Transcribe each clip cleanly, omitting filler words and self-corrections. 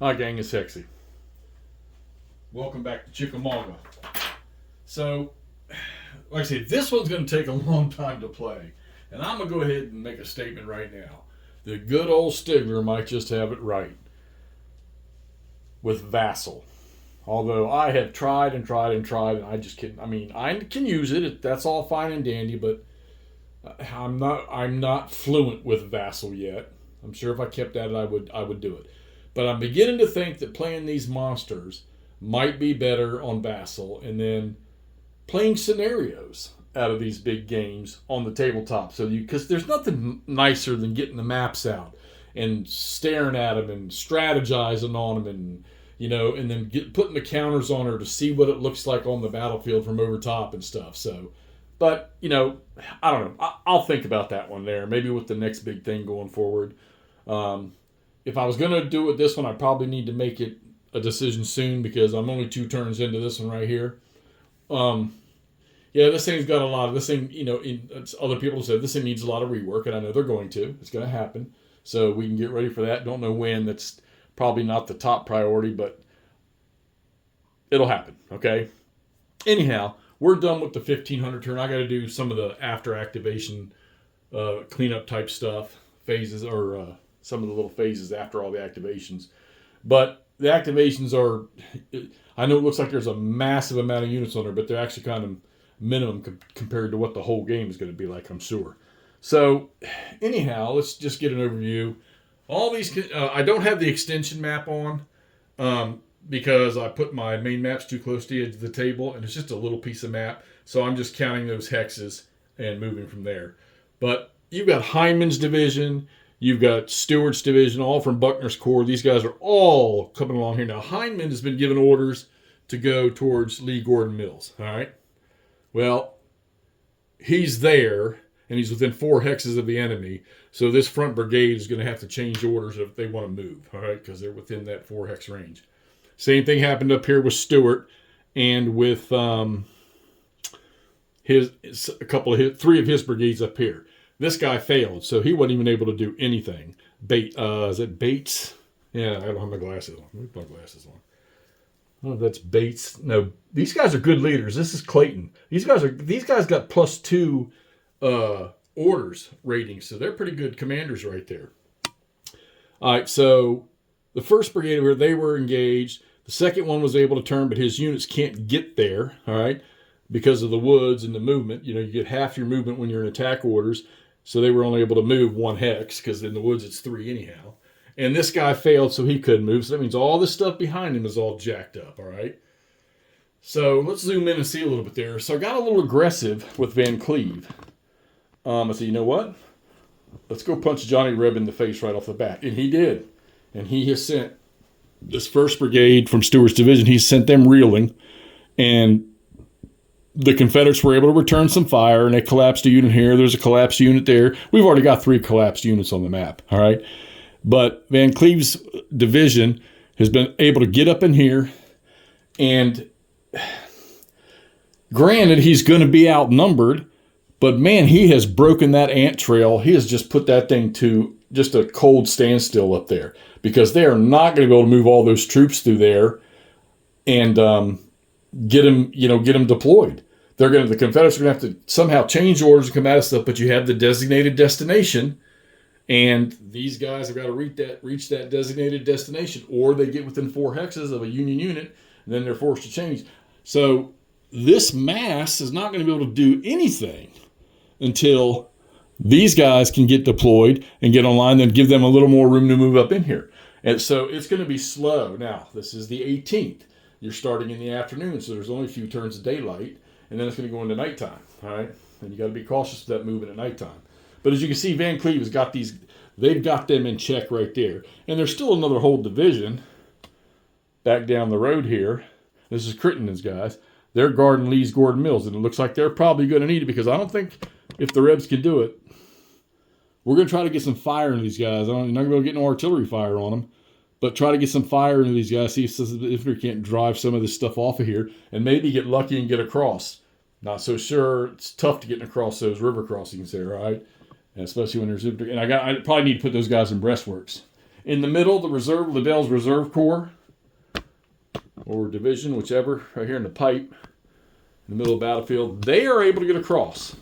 Hi gang, it's Hexy. Welcome back to Chickamauga. So, like I said, this one's going to take a long time to play. And I'm going to go ahead and make a statement right now. The good old Stigler might just have it right with Vassal. Although I have tried and I just can't. I mean, I can use it. That's all fine and dandy, but I'm not fluent with Vassal yet. I'm sure if I kept at it, I would do it. But I'm beginning to think that playing these monsters might be better on Vassal, and then playing scenarios out of these big games on the tabletop. So because there's nothing nicer than getting the maps out and staring at them and strategizing on them, and then putting the counters on her to see what it looks like on the battlefield from over top and stuff. So, but I don't know. I'll think about that one there. Maybe with the next big thing going forward. If I was going to do it with this one, I probably need to make it a decision soon because I'm only 2 turns into this one right here. This thing's got a lot of this thing. Other people said this thing needs a lot of rework, and I know they're going to. It's going to happen, so we can get ready for that. Don't know when. That's probably not the top priority, but it'll happen. Okay. Anyhow, we're done with the 1500 turn. I got to do some of the after activation cleanup type stuff, phases, or some of the little phases after all the activations. But the activations are, I know it looks like there's a massive amount of units on there, but they're actually kind of minimum compared to what the whole game is going to be like, I'm sure. So anyhow, let's just get an overview. All these, I don't have the extension map on because I put my main maps too close to the edge of the table, and it's just a little piece of map. So I'm just counting those hexes and moving from there. But you've got Hyman's division. You've got Stewart's division, all from Buckner's Corps. These guys are all coming along here. Now, Hyman has been given orders to go towards Lee Gordon Mills, all right? Well, he's there, and he's within 4 hexes of the enemy. So this front brigade is going to have to change orders if they want to move, all right? Because they're within that 4 hex range. Same thing happened up here with Stewart and with 3 of his brigades up here. This guy failed, so he wasn't even able to do anything. Is it Bates? Yeah, I don't have my glasses on. Let me put my glasses on. Oh, that's Bates. No, these guys are good leaders. This is Clayton. These guys got +2 orders ratings, so they're pretty good commanders right there. All right, so the first brigade over, they were engaged. The second one was able to turn, but his units can't get there. All right, because of the woods and the movement. You get half your movement when you're in attack orders. So they were only able to move 1 hex because in the woods it's 3 anyhow. And this guy failed, so he couldn't move. So that means all this stuff behind him is all jacked up, all right? So let's zoom in and see a little bit there. So I got a little aggressive with Van Cleve. I said, you know what? Let's go punch Johnny Reb in the face right off the bat. And he did. And he has sent this 1st Brigade from Stewart's division, he sent them reeling. And the Confederates were able to return some fire, and they collapsed a unit here. There's a collapsed unit there. We've already got 3 collapsed units on the map, all right? But Van Cleve's division has been able to get up in here, and granted, he's going to be outnumbered, but, man, he has broken that ant trail. He has just put that thing to just a cold standstill up there because they are not going to be able to move all those troops through there and get them deployed. The Confederates are going to have to somehow change orders and come out of stuff, but you have the designated destination, and these guys have got to reach that designated destination, or they get within 4 hexes of a Union unit, and then they're forced to change. So this mass is not going to be able to do anything until these guys can get deployed and get online, then give them a little more room to move up in here. And so it's going to be slow. Now, this is the 18th. You're starting in the afternoon, so there's only a few turns of daylight, and then it's going to go into nighttime, all right? And you got to be cautious of that moving at nighttime. But as you can see, Van Cleve has got they've got them in check right there. And there's still another whole division back down the road here. This is Crittenden's guys. They're guarding Lee's Gordon Mills, and it looks like they're probably going to need it because I don't think if the Rebs can do it, we're going to try to get some fire into these guys. You're not going to be able to get no artillery fire on them. But try to get some fire into these guys, see if we can't drive some of this stuff off of here, and maybe get lucky and get across. Not so sure. It's tough to get across those river crossings there, right? And especially when there's... And I probably need to put those guys in breastworks. In the middle, the Liddell's Reserve Corps, or division, whichever, right here in the pipe, in the middle of the battlefield, they are able to get across.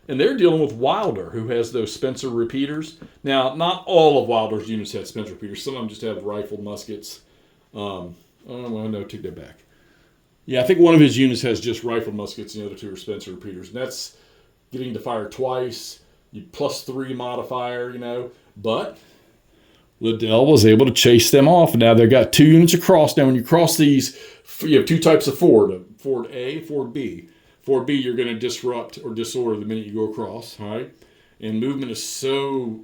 And they're dealing with Wilder, who has those Spencer repeaters. Now, not all of Wilder's units have Spencer repeaters. Some of them just have rifled muskets. Oh, no, take that back. Yeah, I think one of his units has just rifled muskets, and the other two are Spencer repeaters. And that's getting to fire twice, +3 modifier, But Liddell was able to chase them off. Now they've got 2 units across. Now when you cross these, you have 2 types of ford, Ford A, Ford B. Ford B, you're going to disrupt or disorder the minute you go across, all right? And movement is so,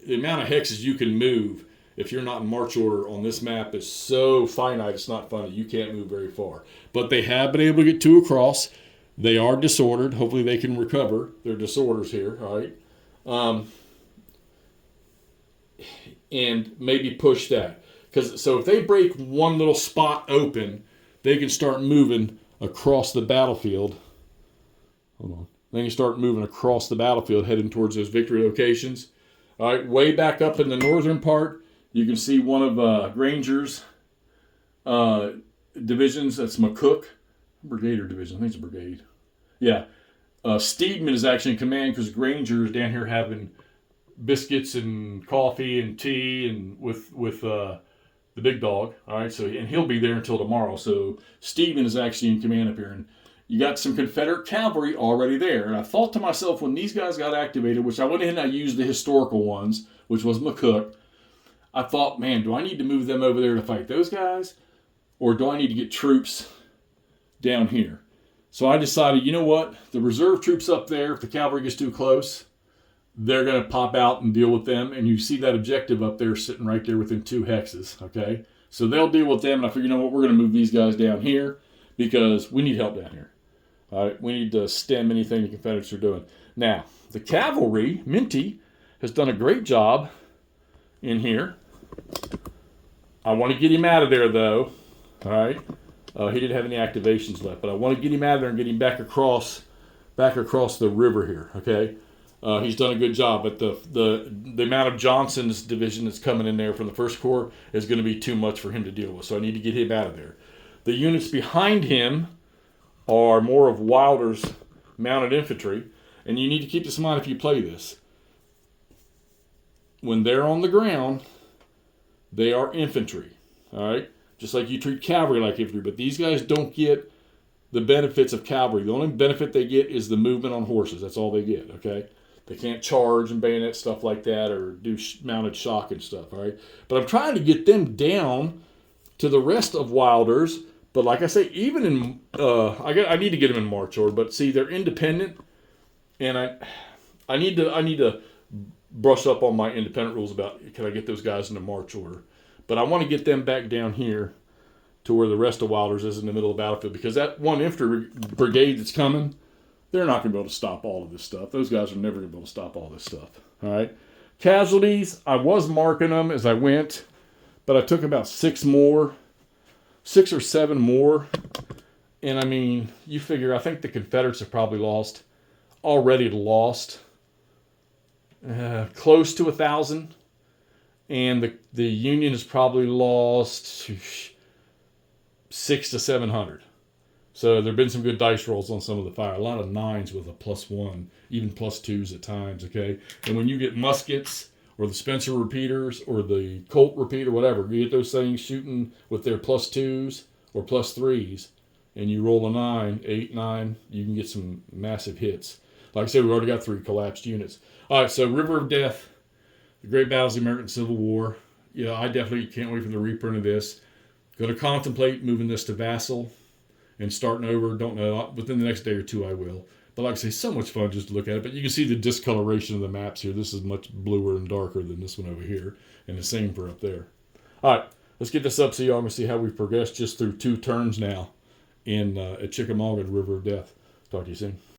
the amount of hexes you can move if you're not in march order on this map is so finite, it's not funny. You can't move very far. But they have been able to get 2 across. They are disordered. Hopefully they can recover their disorders here, all right? And maybe push that. So if they break one little spot open, they can start moving across the battlefield. Hold on. They can start moving across the battlefield, heading towards those victory locations. All right, way back up in the northern part, you can see one of Granger's divisions. That's McCook. Brigade or division. I think it's a brigade. Yeah. Steedman is actually in command because Granger is down here having biscuits and coffee and tea and with the big dog. All right, and he'll be there until tomorrow. So Steedman is actually in command up here, and you got some Confederate cavalry already there. And I thought to myself, when these guys got activated, which I went ahead and I used the historical ones, which was McCook, I thought, man, do I need to move them over there to fight those guys, or do I need to get troops down here? So I decided, you know what, the reserve troops up there, if the cavalry gets too close, they're going to pop out and deal with them. And you see that objective up there sitting right there within 2 hexes, okay? So they'll deal with them, and I figure, you know what, we're going to move these guys down here because we need help down here. All right, we need to stem anything the Confederates are doing. Now, the cavalry, Minty, has done a great job in here. I want to get him out of there, though. All right? He didn't have any activations left, but I want to get him out of there and get him back across the river here, okay? He's done a good job, but the amount of Johnson's division that's coming in there from the First Corps is going to be too much for him to deal with, so I need to get him out of there. The units behind him are more of Wilder's mounted infantry, and you need to keep this in mind if you play this. When they're on the ground, they are infantry, all right? Just like you treat cavalry like infantry, but these guys don't get the benefits of cavalry. The only benefit they get is the movement on horses. That's all they get, okay? They can't charge and bayonet stuff like that or do mounted shock and stuff, all right? But I'm trying to get them down to the rest of Wilder's. But like I say, even in I need to get them in march order. But see, they're independent, and I need to brush up on my independent rules about can I get those guys into march order. But I want to get them back down here to where the rest of Wilder's is in the middle of the battlefield, because that one infantry brigade that's coming, they're not going to be able to stop all of this stuff. Those guys are never going to be able to stop all this stuff. All right. Casualties, I was marking them as I went, but I took about 6 or 7 more. And I mean, you figure, I think the Confederates have probably already lost close to 1,000. And the Union has probably lost 600 to 700. So there have been some good dice rolls on some of the fire. A lot of 9s with a +1, even +2s at times, okay? And when you get muskets or the Spencer repeaters or the Colt repeater, whatever, you get those things shooting with their +2s or +3s, and you roll a 9, 8, 9, you can get some massive hits. Like I said, we've already got 3 collapsed units. All right, so River of Death, the Great Battles of the American Civil War. Yeah, I definitely can't wait for the reprint of this. Going to contemplate moving this to Vassal and starting over. Don't know. Within the next day or 2, I will. But like I say, so much fun just to look at it. But you can see the discoloration of the maps here. This is much bluer and darker than this one over here. And the same for up there. All right, let's get this up so y'all can see how we've progressed just through 2 turns now at Chickamauga, the River of Death. Talk to you soon.